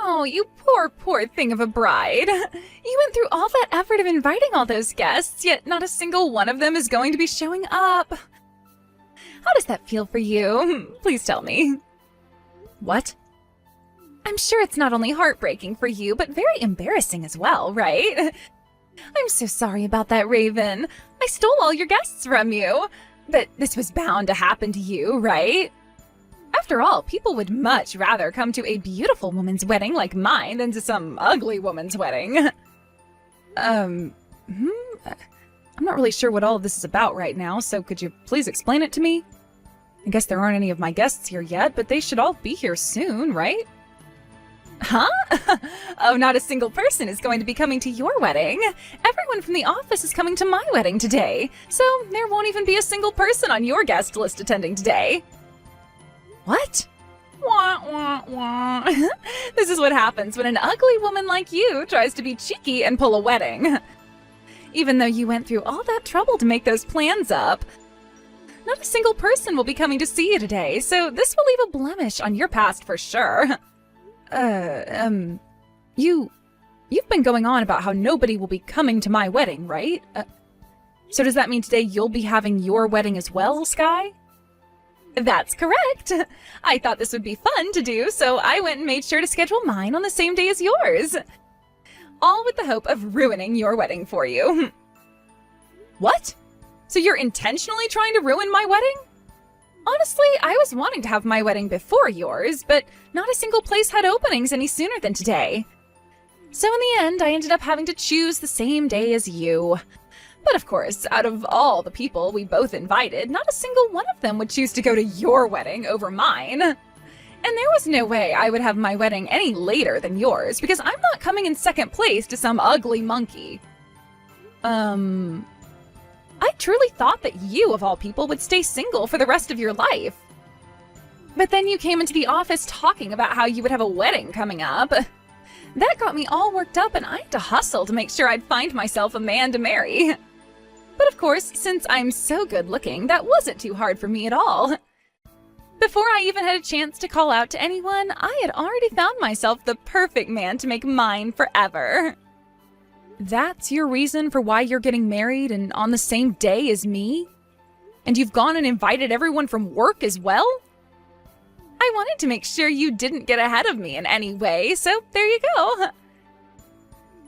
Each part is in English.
Oh, you poor thing of a bride. You went through all that effort of inviting all those guests, yet not a single one of them is going to be showing up. How does that feel for you? Please tell me. What? I'm sure it's not only heartbreaking for you, but very embarrassing as well, right? I'm so sorry about that, Raven. I stole all your guests from you. But this was bound to happen to you, right? After all, people would much rather come to a beautiful woman's wedding like mine than to some ugly woman's wedding. I'm not really sure what all of this is about right now, so could you please explain it to me? I guess there aren't any of my guests here yet, but they should all be here soon, right? Huh? Oh, not a single person is going to be coming to your wedding. Everyone from the office is coming to my wedding today, so there won't even be a single person on your guest list attending today. What? Wah, wah, wah. This is what happens when an ugly woman like you tries to be cheeky and pull a wedding. Even though you went through all that trouble to make those plans up, not a single person will be coming to see you today, so this will leave a blemish on your past for sure. You've been going on about how nobody will be coming to my wedding, right? So does that mean today you'll be having your wedding as well, Sky? That's correct. I thought this would be fun to do, so I went and made sure to schedule mine on the same day as yours. All with the hope of ruining your wedding for you. What? So you're intentionally trying to ruin my wedding? Honestly, I was wanting to have my wedding before yours, but not a single place had openings any sooner than today. So in the end, I ended up having to choose the same day as you. But of course, out of all the people we both invited, not a single one of them would choose to go to your wedding over mine. And there was no way I would have my wedding any later than yours, because I'm not coming in second place to some ugly monkey. I truly thought that you, of all people, would stay single for the rest of your life. But then you came into the office talking about how you would have a wedding coming up. That got me all worked up, and I had to hustle to make sure I'd find myself a man to marry. But of course, since I'm so good looking, that wasn't too hard for me at all. Before I even had a chance to call out to anyone, I had already found myself the perfect man to make mine forever. That's your reason for why you're getting married and on the same day as me? And you've gone and invited everyone from work as well? I wanted to make sure you didn't get ahead of me in any way, so there you go.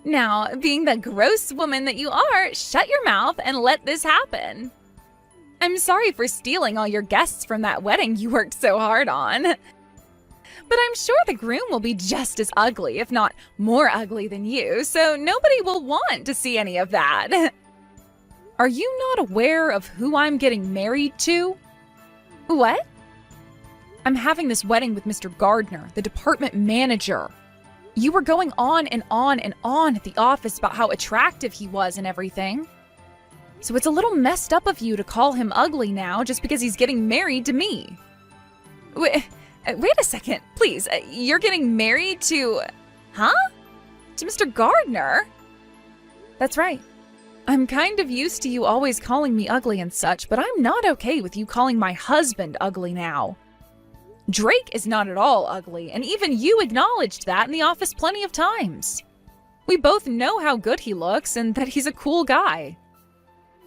Now, being the gross woman that you are, shut your mouth and let this happen. I'm sorry for stealing all your guests from that wedding you worked so hard on. But I'm sure the groom will be just as ugly, if not more ugly than you, so nobody will want to see any of that. Are you not aware of who I'm getting married to? What? I'm having this wedding with Mr. Gardner, the department manager. You were going on and on and on at the office about how attractive he was and everything. So it's a little messed up of you to call him ugly now just because he's getting married to me. Wait a second, please. You're getting married to... Huh? To Mr. Gardner? That's right. I'm kind of used to you always calling me ugly and such, but I'm not okay with you calling my husband ugly now. Drake is not at all ugly, and even you acknowledged that in the office plenty of times. We both know how good he looks and that he's a cool guy.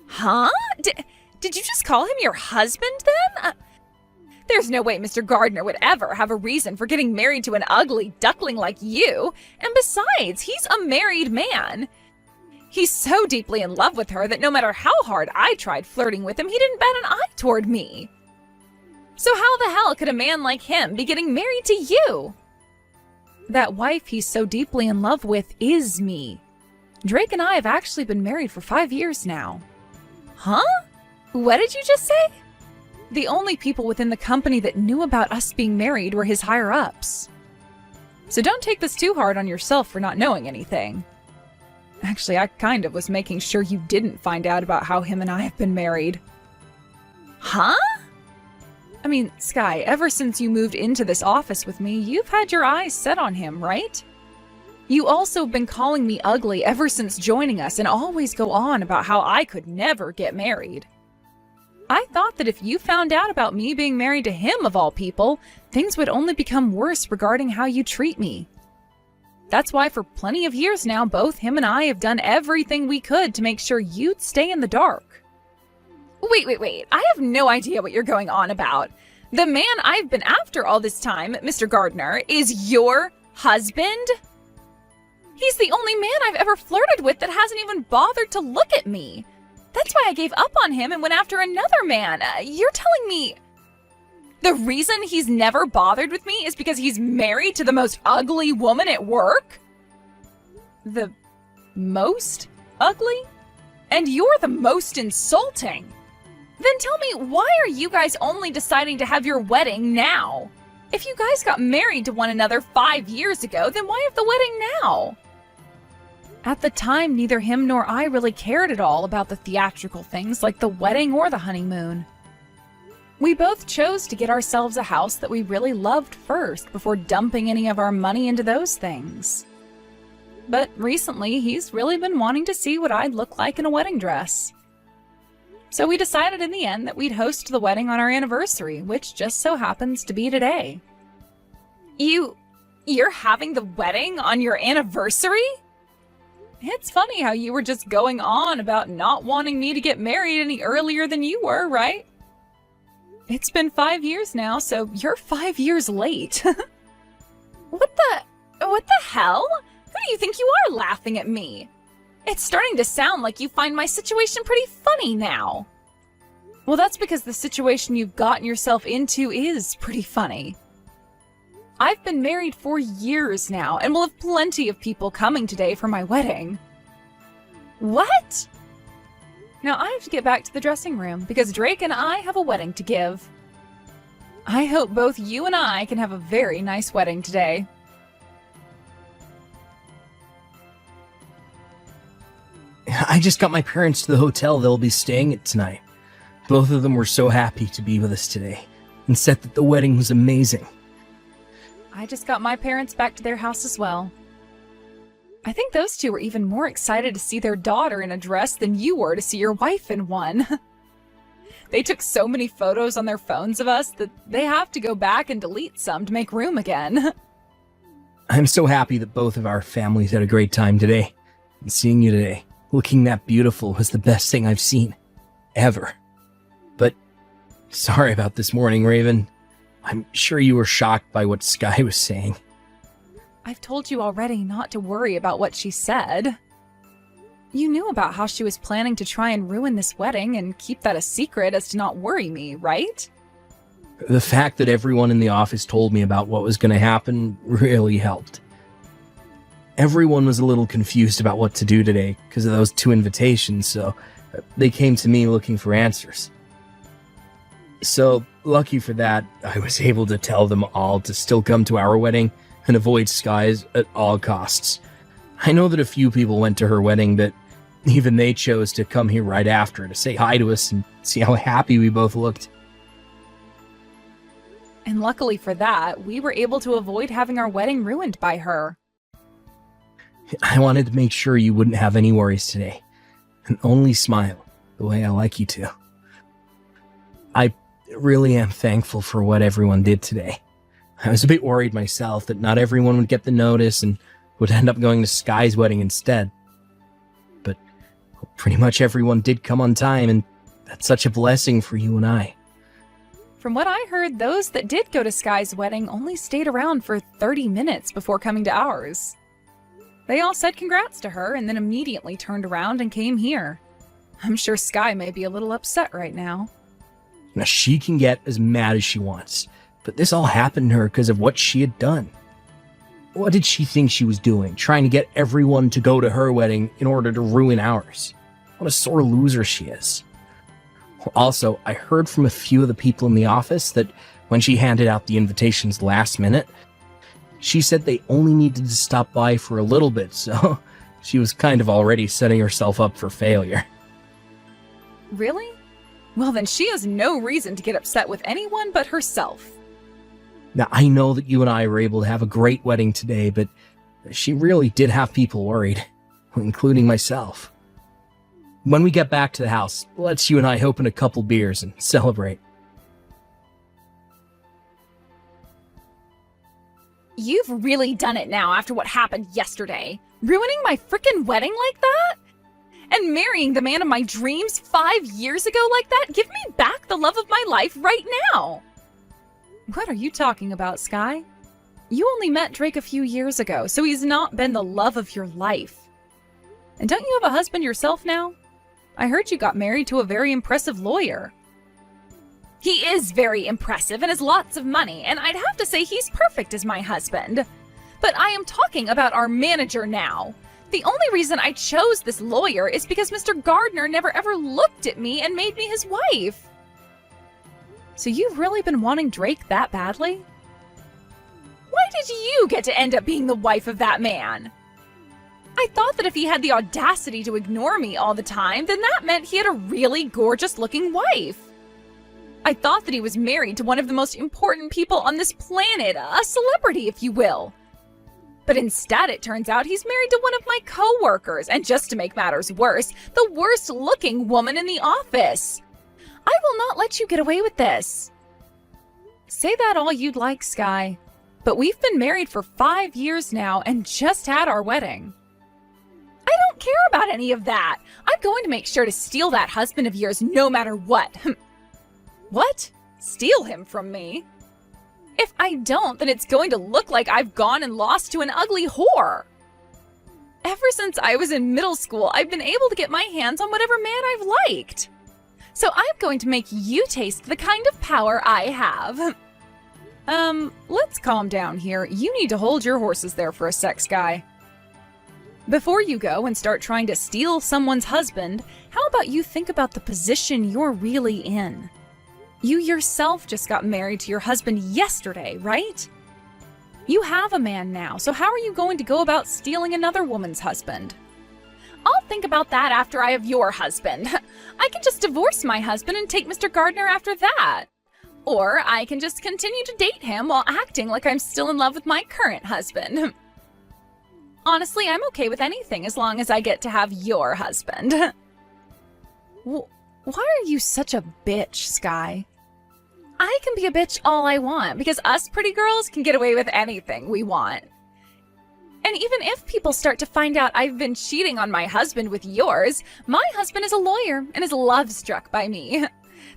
Huh? Did you just call him your husband then? There's no way Mr. Gardner would ever have a reason for getting married to an ugly duckling like you, and besides, he's a married man. He's so deeply in love with her that no matter how hard I tried flirting with him, he didn't bat an eye toward me. So how the hell could a man like him be getting married to you? That wife he's so deeply in love with is me. Drake and I have actually been married for 5 years now. Huh? What did you just say? The only people within the company that knew about us being married were his higher-ups. So don't take this too hard on yourself for not knowing anything. Actually, I kind of was making sure you didn't find out about how him and I have been married. Huh? I mean, Sky, ever since you moved into this office with me, you've had your eyes set on him, right? You also have been calling me ugly ever since joining us and always go on about how I could never get married. I thought that if you found out about me being married to him of all people, things would only become worse regarding how you treat me. That's why for plenty of years now, both him and I have done everything we could to make sure you'd stay in the dark. Wait. I have no idea what you're going on about. The man I've been after all this time, Mr. Gardner, is your husband? He's the only man I've ever flirted with that hasn't even bothered to look at me. That's why I gave up on him and went after another man. You're telling me the reason he's never bothered with me is because he's married to the most ugly woman at work? The most ugly? And you're the most insulting. Then tell me, why are you guys only deciding to have your wedding now? If you guys got married to one another 5 years ago, then why have the wedding now? At the time, neither him nor I really cared at all about the theatrical things like the wedding or the honeymoon. We both chose to get ourselves a house that we really loved first before dumping any of our money into those things. But recently, he's really been wanting to see what I'd look like in a wedding dress. So we decided in the end that we'd host the wedding on our anniversary, which just so happens to be today. You're having the wedding on your anniversary? It's funny how you were just going on about not wanting me to get married any earlier than you were, right? It's been 5 years now, so you're 5 years late. What the hell? Who do you think you are laughing at me? It's starting to sound like you find my situation pretty funny now. Well, that's because the situation you've gotten yourself into is pretty funny. I've been married for years now and will have plenty of people coming today for my wedding. What? Now I have to get back to the dressing room because Drake and I have a wedding to give. I hope both you and I can have a very nice wedding today. I just got my parents to the hotel they'll be staying at tonight. Both of them were so happy to be with us today and said that the wedding was amazing. I just got my parents back to their house as well. I think those two were even more excited to see their daughter in a dress than you were to see your wife in one. They took so many photos on their phones of us that they have to go back and delete some to make room again. I'm so happy that both of our families had a great time today. And seeing you today, looking that beautiful, was the best thing I've seen. Ever. But sorry about this morning, Raven. I'm sure you were shocked by what Sky was saying. I've told you already not to worry about what she said. You knew about how she was planning to try and ruin this wedding and keep that a secret as to not worry me, right? The fact that everyone in the office told me about what was going to happen really helped. Everyone was a little confused about what to do today because of those 2 invitations, so they came to me looking for answers. So, lucky for that, I was able to tell them all to still come to our wedding and avoid Sky's at all costs. I know that a few people went to her wedding, but even they chose to come here right after to say hi to us and see how happy we both looked. And luckily for that, we were able to avoid having our wedding ruined by her. I wanted to make sure you wouldn't have any worries today, and only smile the way I like you to. I really am thankful for what everyone did today. I was a bit worried myself that not everyone would get the notice and would end up going to Sky's wedding instead. But pretty much everyone did come on time, and that's such a blessing for you and I. From what I heard, those that did go to Sky's wedding only stayed around for 30 minutes before coming to ours. They all said congrats to her and then immediately turned around and came here. I'm sure Sky may be a little upset right now. Now, she can get as mad as she wants, but this all happened to her because of what she had done. What did she think she was doing, trying to get everyone to go to her wedding in order to ruin ours? What a sore loser she is. Also, I heard from a few of the people in the office that when she handed out the invitations last minute, she said they only needed to stop by for a little bit, so she was kind of already setting herself up for failure. Really? Well, then she has no reason to get upset with anyone but herself. Now, I know that you and I were able to have a great wedding today, but she really did have people worried, including myself. When we get back to the house, let's you and I open a couple beers and celebrate. You've really done it now after what happened yesterday. Ruining my frickin' wedding like that? And marrying the man of my dreams 5 years ago like that? Give me back the love of my life right now! What are you talking about, Sky? You only met Drake a few years ago, so he's not been the love of your life. And don't you have a husband yourself now? I heard you got married to a very impressive lawyer. He is very impressive and has lots of money, and I'd have to say he's perfect as my husband. But I am talking about our manager now. The only reason I chose this lawyer is because Mr. Gardner never ever looked at me and made me his wife. So you've really been wanting Drake that badly? Why did you get to end up being the wife of that man? I thought that if he had the audacity to ignore me all the time, then that meant he had a really gorgeous-looking wife. I thought that he was married to one of the most important people on this planet, a celebrity, if you will. But instead, it turns out he's married to one of my coworkers, and just to make matters worse, the worst-looking woman in the office. I will not let you get away with this. Say that all you'd like, Sky, but we've been married for 5 years now and just had our wedding. I don't care about any of that. I'm going to make sure to steal that husband of yours no matter what. What? Steal him from me? If I don't, then it's going to look like I've gone and lost to an ugly whore. Ever since I was in middle school, I've been able to get my hands on whatever man I've liked. So I'm going to make you taste the kind of power I have. Let's calm down here. You need to hold your horses there for a sec, Sky. Before you go and start trying to steal someone's husband, how about you think about the position you're really in? You yourself just got married to your husband yesterday, right? You have a man now, so how are you going to go about stealing another woman's husband? I'll think about that after I have your husband. I can just divorce my husband and take Mr. Gardner after that. Or I can just continue to date him while acting like I'm still in love with my current husband. Honestly, I'm okay with anything as long as I get to have your husband. Why are you such a bitch, Sky? I can be a bitch all I want because us pretty girls can get away with anything we want. And even if people start to find out I've been cheating on my husband with yours, my husband is a lawyer and is love-struck by me.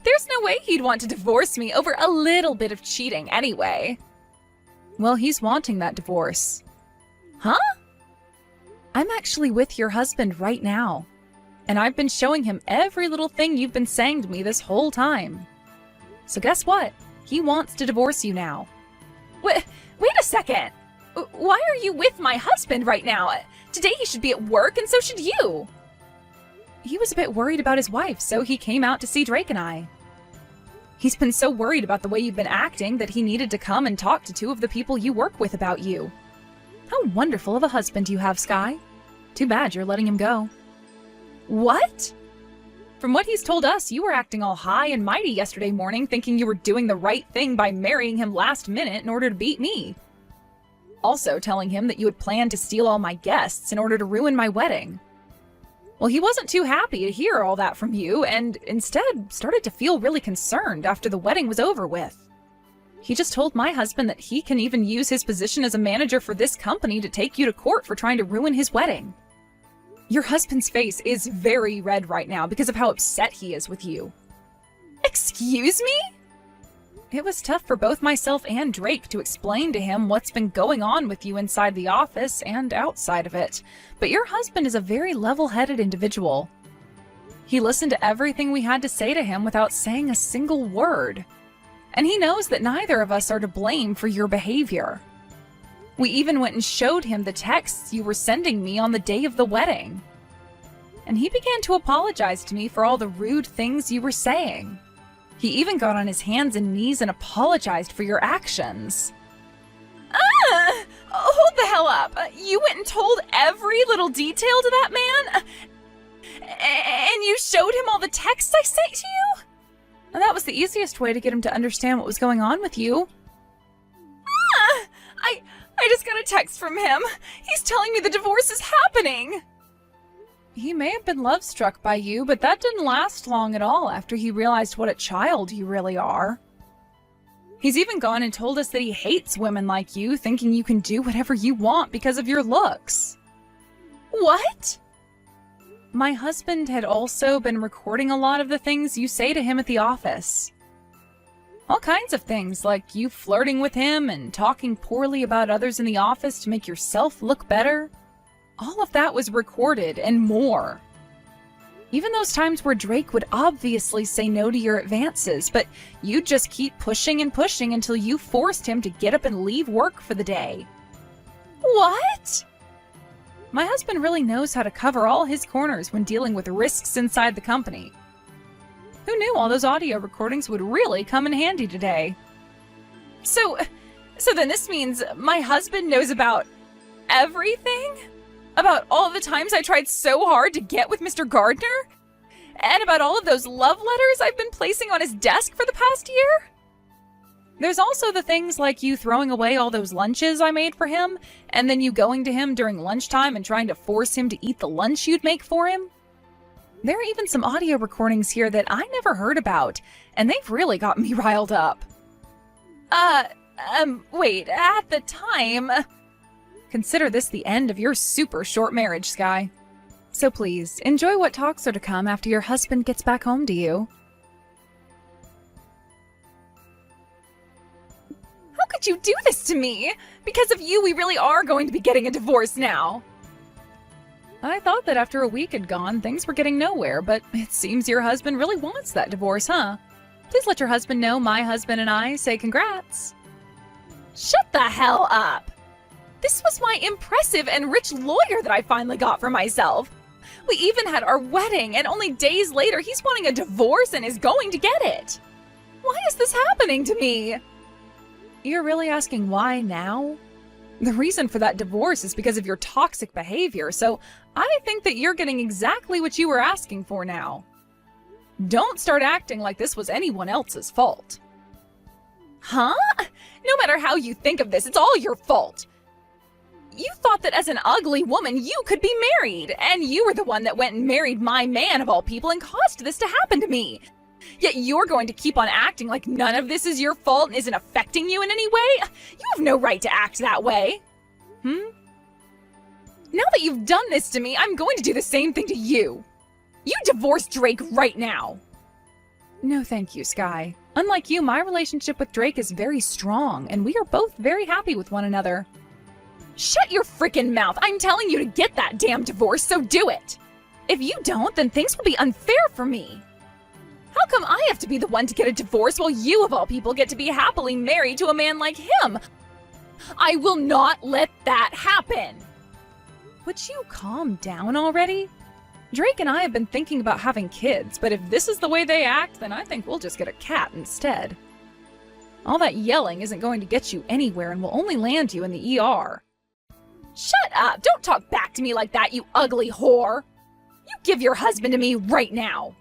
There's no way he'd want to divorce me over a little bit of cheating anyway. Well, he's wanting that divorce. Huh? I'm actually with your husband right now. And I've been showing him every little thing you've been saying to me this whole time. So guess what? He wants to divorce you now. Wait a second! Why are you with my husband right now? Today he should be at work and so should you! He was a bit worried about his wife, so he came out to see Drake and I. He's been so worried about the way you've been acting that he needed to come and talk to 2 of the people you work with about you. How wonderful of a husband you have, Sky. Too bad you're letting him go. What? From what he's told us, you were acting all high and mighty yesterday morning, thinking you were doing the right thing by marrying him last minute in order to beat me. Also telling him that you had planned to steal all my guests in order to ruin my wedding. Well, he wasn't too happy to hear all that from you, and instead started to feel really concerned after the wedding was over with. He just told my husband that he can even use his position as a manager for this company to take you to court for trying to ruin his wedding. Your husband's face is very red right now because of how upset he is with you. Excuse me? It was tough for both myself and Drake to explain to him what's been going on with you inside the office and outside of it, but your husband is a very level-headed individual. He listened to everything we had to say to him without saying a single word. And he knows that neither of us are to blame for your behavior. We even went and showed him the texts you were sending me on the day of the wedding. And he began to apologize to me for all the rude things you were saying. He even got on his hands and knees and apologized for your actions. Hold the hell up. You went and told every little detail to that man? And you showed him all the texts I sent to you? And that was the easiest way to get him to understand what was going on with you. I just got a text from him. He's telling me the divorce is happening. He may have been love-struck by you, but that didn't last long at all after he realized what a child you really are. He's even gone and told us that he hates women like you, thinking you can do whatever you want because of your looks. What? My husband had also been recording a lot of the things you say to him at the office. All kinds of things, like you flirting with him and talking poorly about others in the office to make yourself look better. All of that was recorded and more. Even those times where Drake would obviously say no to your advances, but you'd just keep pushing and pushing until you forced him to get up and leave work for the day. What? My husband really knows how to cover all his corners when dealing with risks inside the company. Who knew all those audio recordings would really come in handy today? So then this means my husband knows about everything? About all the times I tried so hard to get with Mr. Gardner? And about all of those love letters I've been placing on his desk for the past year? There's also the things like you throwing away all those lunches I made for him, and then you going to him during lunchtime and trying to force him to eat the lunch you'd make for him. There are even some audio recordings here that I never heard about, and they've really got me riled up. Wait, at the time... Consider this the end of your super short marriage, Sky. So please, enjoy what talks are to come after your husband gets back home to you. How could you do this to me? Because of you, we really are going to be getting a divorce now. I thought that after a week had gone, things were getting nowhere, but it seems your husband really wants that divorce, huh? Please let your husband know my husband and I say congrats. Shut the hell up! This was my impressive and rich lawyer that I finally got for myself. We even had our wedding, and only days later he's wanting a divorce and is going to get it. Why is this happening to me? You're really asking why now? The reason for that divorce is because of your toxic behavior, so I think that you're getting exactly what you were asking for now. Don't start acting like this was anyone else's fault. Huh? No matter how you think of this, it's all your fault. You thought that as an ugly woman, you could be married, and you were the one that went and married my man of all people and caused this to happen to me. Yet you're going to keep on acting like none of this is your fault and isn't affecting you in any way? You have no right to act that way. Now that you've done this to me, I'm going to do the same thing to you. You divorce Drake right now. No, thank you, Sky. Unlike you, my relationship with Drake is very strong, and we are both very happy with one another. Shut your frickin' mouth! I'm telling you to get that damn divorce, so do it! If you don't, then things will be unfair for me. How come I have to be the one to get a divorce while you, of all people, get to be happily married to a man like him? I will not let that happen! Would you calm down already? Drake and I have been thinking about having kids, but if this is the way they act, then I think we'll just get a cat instead. All that yelling isn't going to get you anywhere and will only land you in the ER. Shut up! Don't talk back to me like that, you ugly whore! You give your husband to me right now!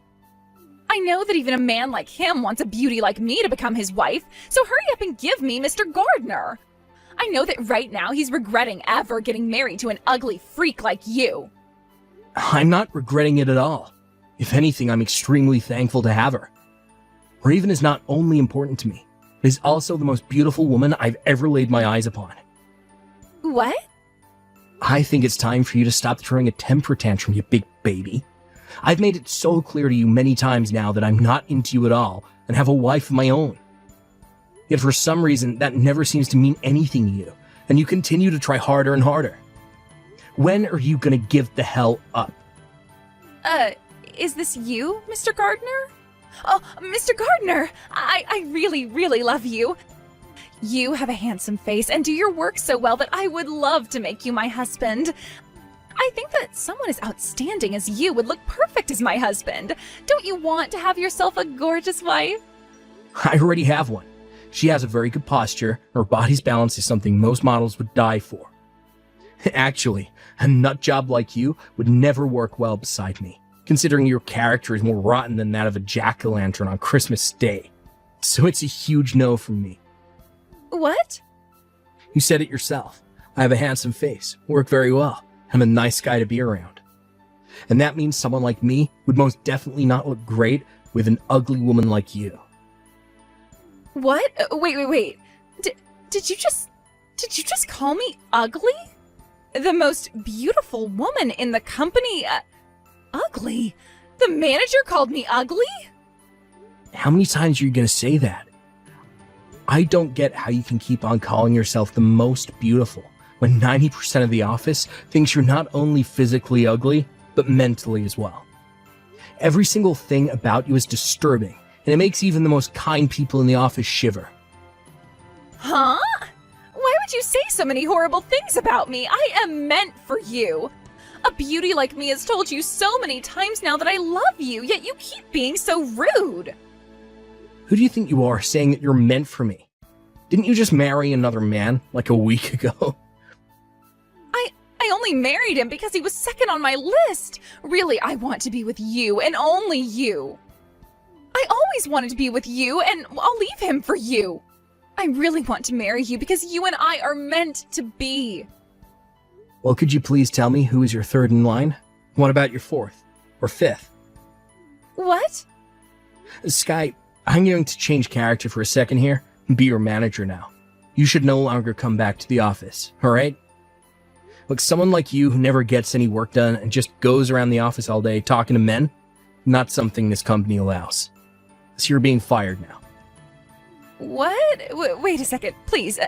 I know that even a man like him wants a beauty like me to become his wife, so hurry up and give me Mr. Gardner! I know that right now he's regretting ever getting married to an ugly freak like you. I'm not regretting it at all. If anything, I'm extremely thankful to have her. Raven is not only important to me, but is also the most beautiful woman I've ever laid my eyes upon. What? I think it's time for you to stop throwing a temper tantrum, you big baby. I've made it so clear to you many times now that I'm not into you at all and have a wife of my own. Yet for some reason, that never seems to mean anything to you, and you continue to try harder and harder. When are you gonna give the hell up? Is this you, Mr. Gardner? Oh, Mr. Gardner, I really, really love you. You have a handsome face and do your work so well that I would love to make you my husband. I think that someone as outstanding as you would look perfect as my husband. Don't you want to have yourself a gorgeous wife? I already have one. She has a very good posture, and her body's balance is something most models would die for. Actually, a nut job like you would never work well beside me, considering your character is more rotten than that of a jack-o'-lantern on Christmas Day. So it's a huge no from me. What? You said it yourself. I have a handsome face, work very well. I'm a nice guy to be around. And that means someone like me would most definitely not look great with an ugly woman like you. What? Wait. Did you just call me ugly? The most beautiful woman in the company, ugly? The manager called me ugly? How many times are you gonna say that? I don't get how you can keep on calling yourself the most beautiful when 90% of the office thinks you're not only physically ugly, but mentally as well. Every single thing about you is disturbing, and it makes even the most kind people in the office shiver. Huh? Why would you say so many horrible things about me? I am meant for you. A beauty like me has told you so many times now that I love you, yet you keep being so rude. Who do you think you are saying that you're meant for me? Didn't you just marry another man like a week ago? I only married him because he was second on my list. Really, I want to be with you and only you. I always wanted to be with you, and I'll leave him for you. I really want to marry you because you and I are meant to be. Well, could you please tell me who is your third in line? What about your fourth or fifth? What? Sky, I'm going to change character for a second here and be your manager now. You should no longer come back to the office, alright? Look, someone like you who never gets any work done and just goes around the office all day talking to men, not something this company allows. So you're being fired now. What? Wait a second, please.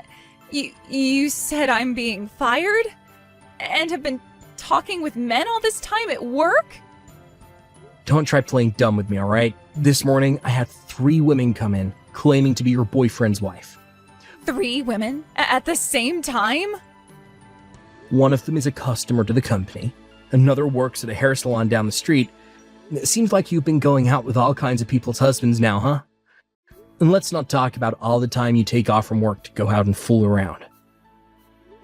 You said I'm being fired? And have been talking with men all this time at work? Don't try playing dumb with me, alright? This morning, I had 3 women come in, claiming to be your boyfriend's wife. 3 women? At the same time? One of them is a customer to the company. Another works at a hair salon down the street. It seems like you've been going out with all kinds of people's husbands now, huh? And let's not talk about all the time you take off from work to go out and fool around.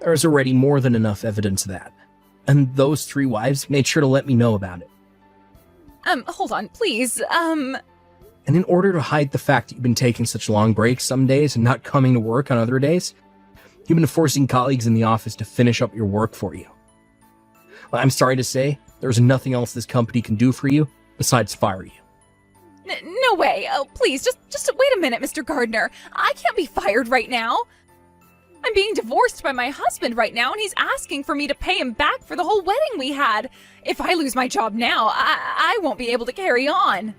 There's already more than enough evidence of that. And those 3 wives made sure to let me know about it. Hold on, please, And in order to hide the fact that you've been taking such long breaks some days and not coming to work on other days, you've been forcing colleagues in the office to finish up your work for you. Well, I'm sorry to say, there's nothing else this company can do for you besides fire you. No way. Oh, please, just wait a minute, Mr. Gardner. I can't be fired right now. I'm being divorced by my husband right now, and he's asking for me to pay him back for the whole wedding we had. If I lose my job now, I won't be able to carry on.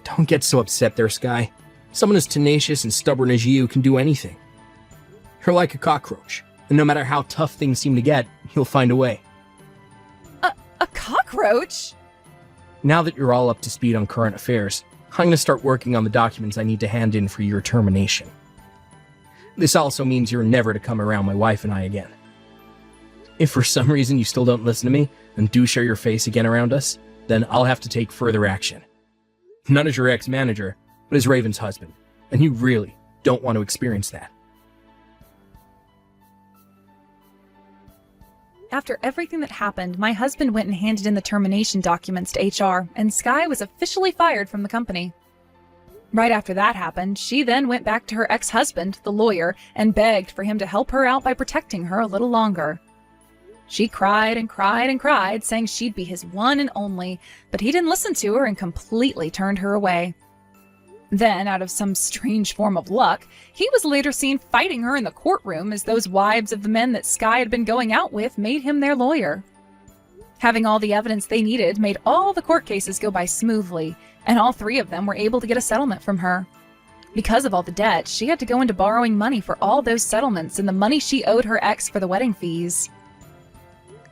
Don't get so upset there, Sky. Someone as tenacious and stubborn as you can do anything. You're like a cockroach, and no matter how tough things seem to get, you'll find a way. A cockroach? Now that you're all up to speed on current affairs, I'm going to start working on the documents I need to hand in for your termination. This also means you're never to come around my wife and I again. If for some reason you still don't listen to me and do show your face again around us, then I'll have to take further action. Not as your ex-manager, but as Raven's husband, and you really don't want to experience that. After everything that happened, my husband went and handed in the termination documents to HR, and Sky was officially fired from the company. Right after that happened, she then went back to her ex-husband, the lawyer, and begged for him to help her out by protecting her a little longer. She cried and cried and cried, saying she'd be his one and only, but he didn't listen to her and completely turned her away. Then, out of some strange form of luck, he was later seen fighting her in the courtroom as those wives of the men that Sky had been going out with made him their lawyer. Having all the evidence they needed made all the court cases go by smoothly, and all 3 of them were able to get a settlement from her. Because of all the debt, she had to go into borrowing money for all those settlements and the money she owed her ex for the wedding fees.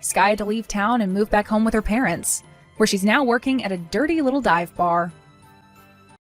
Sky had to leave town and move back home with her parents, where she's now working at a dirty little dive bar.